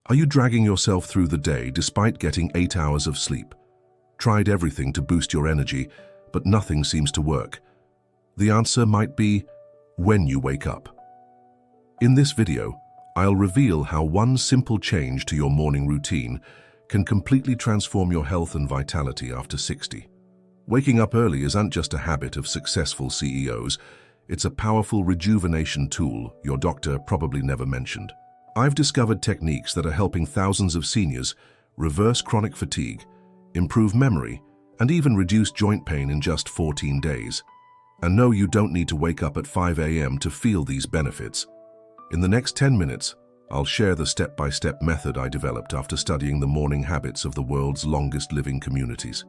Are you dragging yourself through the day despite getting 8 hours of sleep? Tried everything to boost your energy, but nothing seems to work. The answer might be when you wake up. In this video, I'll reveal how one simple change to your morning routine can completely transform your health and vitality after 60. Waking up early isn't just a habit of successful CEOs, it's a powerful rejuvenation tool your doctor probably never mentioned. I've discovered techniques that are helping thousands of seniors reverse chronic fatigue, improve memory, and even reduce joint pain in just 14 days. And no, you don't need to wake up at 5 a.m. to feel these benefits. In the next 10 minutes, I'll share the step-by-step method I developed after studying the morning habits of the world's longest-living communities.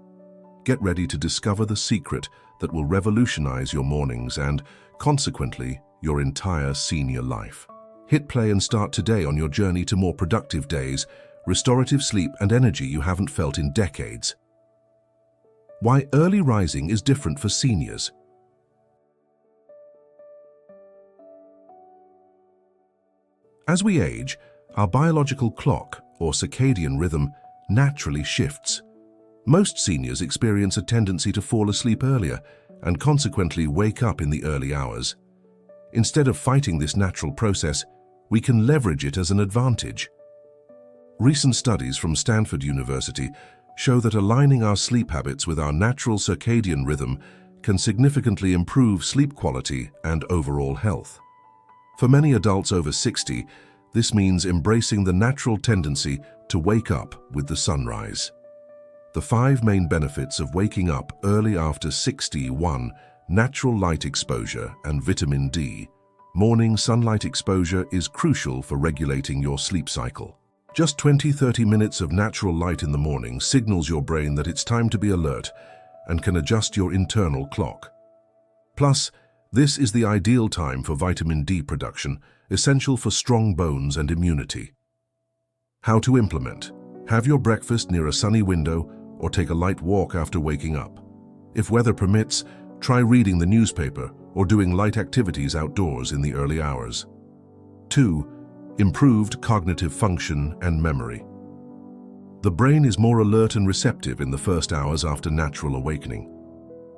Get ready to discover the secret that will revolutionize your mornings and, consequently, your entire senior life. Hit play and start today on your journey to more productive days, restorative sleep, and energy you haven't felt in decades. Why early rising is different for seniors. As we age, our biological clock, or circadian rhythm, naturally shifts. Most seniors experience a tendency to fall asleep earlier and consequently wake up in the early hours. Instead of fighting this natural process, we can leverage it as an advantage. Recent studies from Stanford University show that aligning our sleep habits with our natural circadian rhythm can significantly improve sleep quality and overall health. For many adults over 60, this means embracing the natural tendency to wake up with the sunrise. The 5 main benefits of waking up early after 60: 1. Natural light exposure and vitamin D. Morning sunlight exposure is crucial for regulating your sleep cycle. Just 20-30 minutes of natural light in the morning signals your brain that it's time to be alert and can adjust your internal clock. Plus, this is the ideal time for vitamin D production, essential for strong bones and immunity. How to implement. Have your breakfast near a sunny window or take a light walk after waking up. If weather permits, try reading the newspaper or doing light activities outdoors in the early hours. 2. Improved cognitive function and memory. The brain is more alert and receptive in the first hours after natural awakening.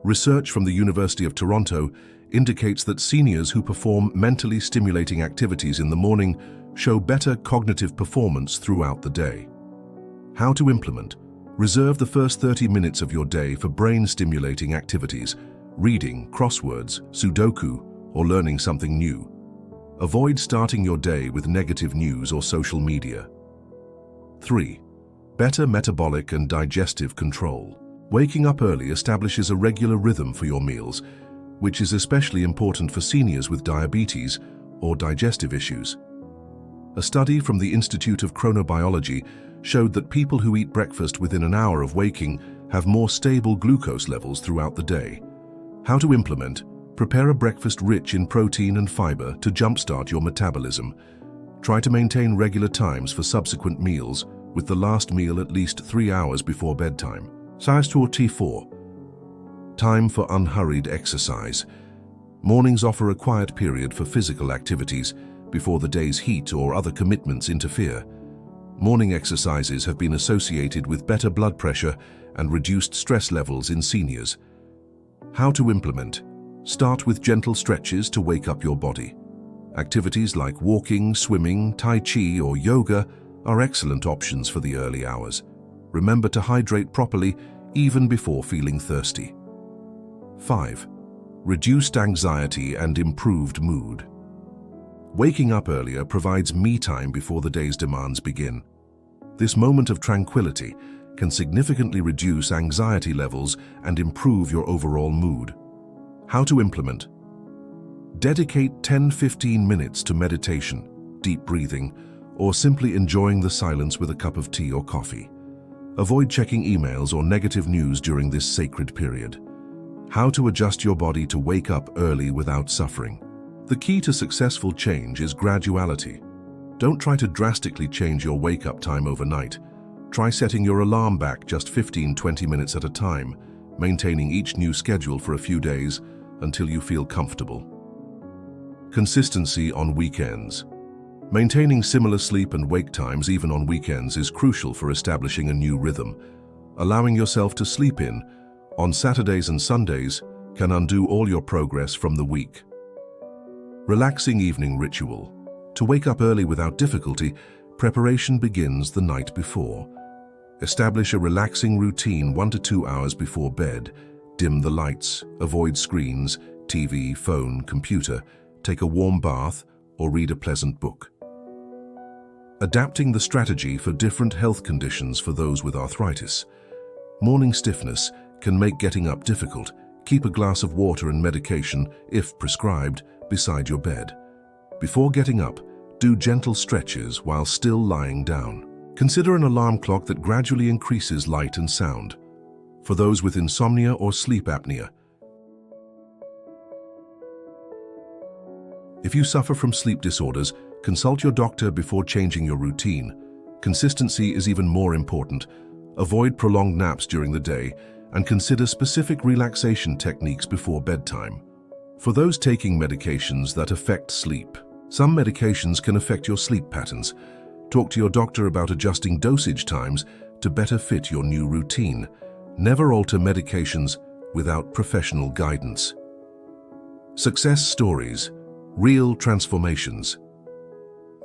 Research from the University of Toronto indicates that seniors who perform mentally stimulating activities in the morning show better cognitive performance throughout the day. How to implement. Reserve the first 30 minutes of your day for brain-stimulating activities, reading, crosswords, Sudoku, or learning something new. Avoid starting your day with negative news or social media. 3. Better metabolic and digestive control. Waking up early establishes a regular rhythm for your meals, which is especially important for seniors with diabetes or digestive issues. A study from the Institute of Chronobiology showed that people who eat breakfast within an hour of waking have more stable glucose levels throughout the day. How to implement. Prepare a breakfast rich in protein and fiber to jumpstart your metabolism. Try to maintain regular times for subsequent meals, with the last meal at least 3 hours before bedtime. 4. Time for unhurried exercise. Mornings offer a quiet period for physical activities before the day's heat or other commitments interfere. Morning exercises have been associated with better blood pressure and reduced stress levels in seniors. How to implement. Start with gentle stretches to wake up your body. Activities like walking, swimming, tai chi, or yoga are excellent options for the early hours. Remember to hydrate properly even before feeling thirsty. 5. Reduced anxiety and improved mood. Waking up earlier provides me time before the day's demands begin. This moment of tranquility can significantly reduce anxiety levels and improve your overall mood. How to implement. Dedicate 10-15 minutes to meditation, deep breathing, or simply enjoying the silence with a cup of tea or coffee. Avoid checking emails or negative news during this sacred period. How to adjust your body to wake up early without suffering. The key to successful change is graduality. Don't try to drastically change your wake-up time overnight. Try setting your alarm back just 15-20 minutes at a time, maintaining each new schedule for a few days until you feel comfortable. Consistency on weekends. Maintaining similar sleep and wake times even on weekends is crucial for establishing a new rhythm. Allowing yourself to sleep in on Saturdays and Sundays can undo all your progress from the week. Relaxing evening ritual. To wake up early without difficulty, preparation begins the night before. Establish a relaxing routine 1 to 2 hours before bed. Dim the lights, avoid screens, TV, phone, computer, take a warm bath, or read a pleasant book. Adapting the strategy for different health conditions for those with arthritis. Morning stiffness can make getting up difficult. Keep a glass of water and medication, if prescribed, beside your bed. Before getting up, do gentle stretches while still lying down. Consider an alarm clock that gradually increases light and sound. For those with insomnia or sleep apnea. If you suffer from sleep disorders, consult your doctor before changing your routine. Consistency is even more important. Avoid prolonged naps during the day and consider specific relaxation techniques before bedtime. For those taking medications that affect sleep, some medications can affect your sleep patterns. Talk to your doctor about adjusting dosage times to better fit your new routine. Never alter medications without professional guidance. Success stories. Real transformations.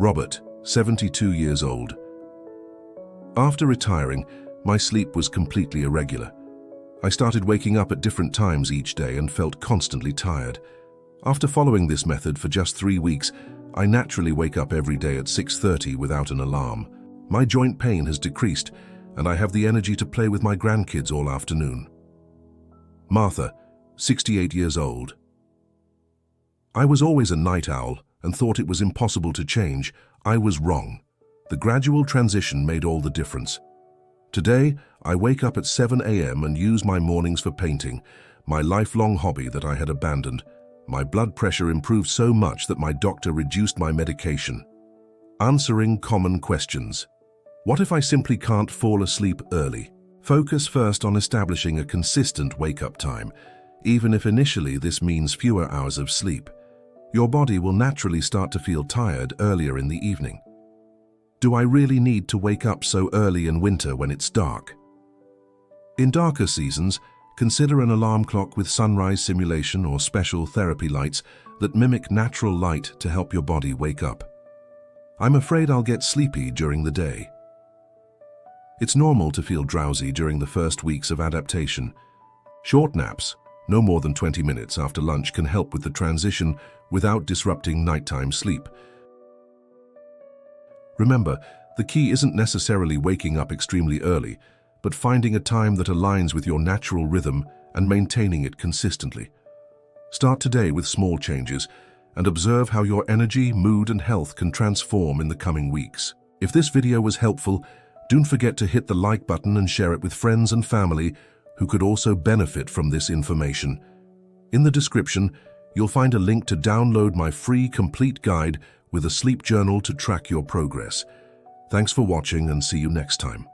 Robert, 72 years old. After retiring, my sleep was completely irregular. I started waking up at different times each day and felt constantly tired. After following this method for just 3 weeks, I naturally wake up every day at 6:30 without an alarm. My joint pain has decreased, and I have the energy to play with my grandkids all afternoon. Martha, 68 years old. I was always a night owl and thought it was impossible to change. I was wrong. The gradual transition made all the difference. Today, I wake up at 7 a.m. and use my mornings for painting, my lifelong hobby that I had abandoned. My blood pressure improved so much that my doctor reduced my medication. Answering common questions. What if I simply can't fall asleep early? Focus first on establishing a consistent wake-up time, even if initially this means fewer hours of sleep. Your body will naturally start to feel tired earlier in the evening. Do I really need to wake up so early in winter when it's dark? In darker seasons, consider an alarm clock with sunrise simulation or special therapy lights that mimic natural light to help your body wake up. I'm afraid I'll get sleepy during the day. It's normal to feel drowsy during the first weeks of adaptation. Short naps, no more than 20 minutes after lunch, can help with the transition without disrupting nighttime sleep. Remember, the key isn't necessarily waking up extremely early, but finding a time that aligns with your natural rhythm and maintaining it consistently. Start today with small changes and observe how your energy, mood, and health can transform in the coming weeks. If this video was helpful, don't forget to hit the like button and share it with friends and family who could also benefit from this information. In the description, you'll find a link to download my free complete guide with a sleep journal to track your progress. Thanks for watching and see you next time.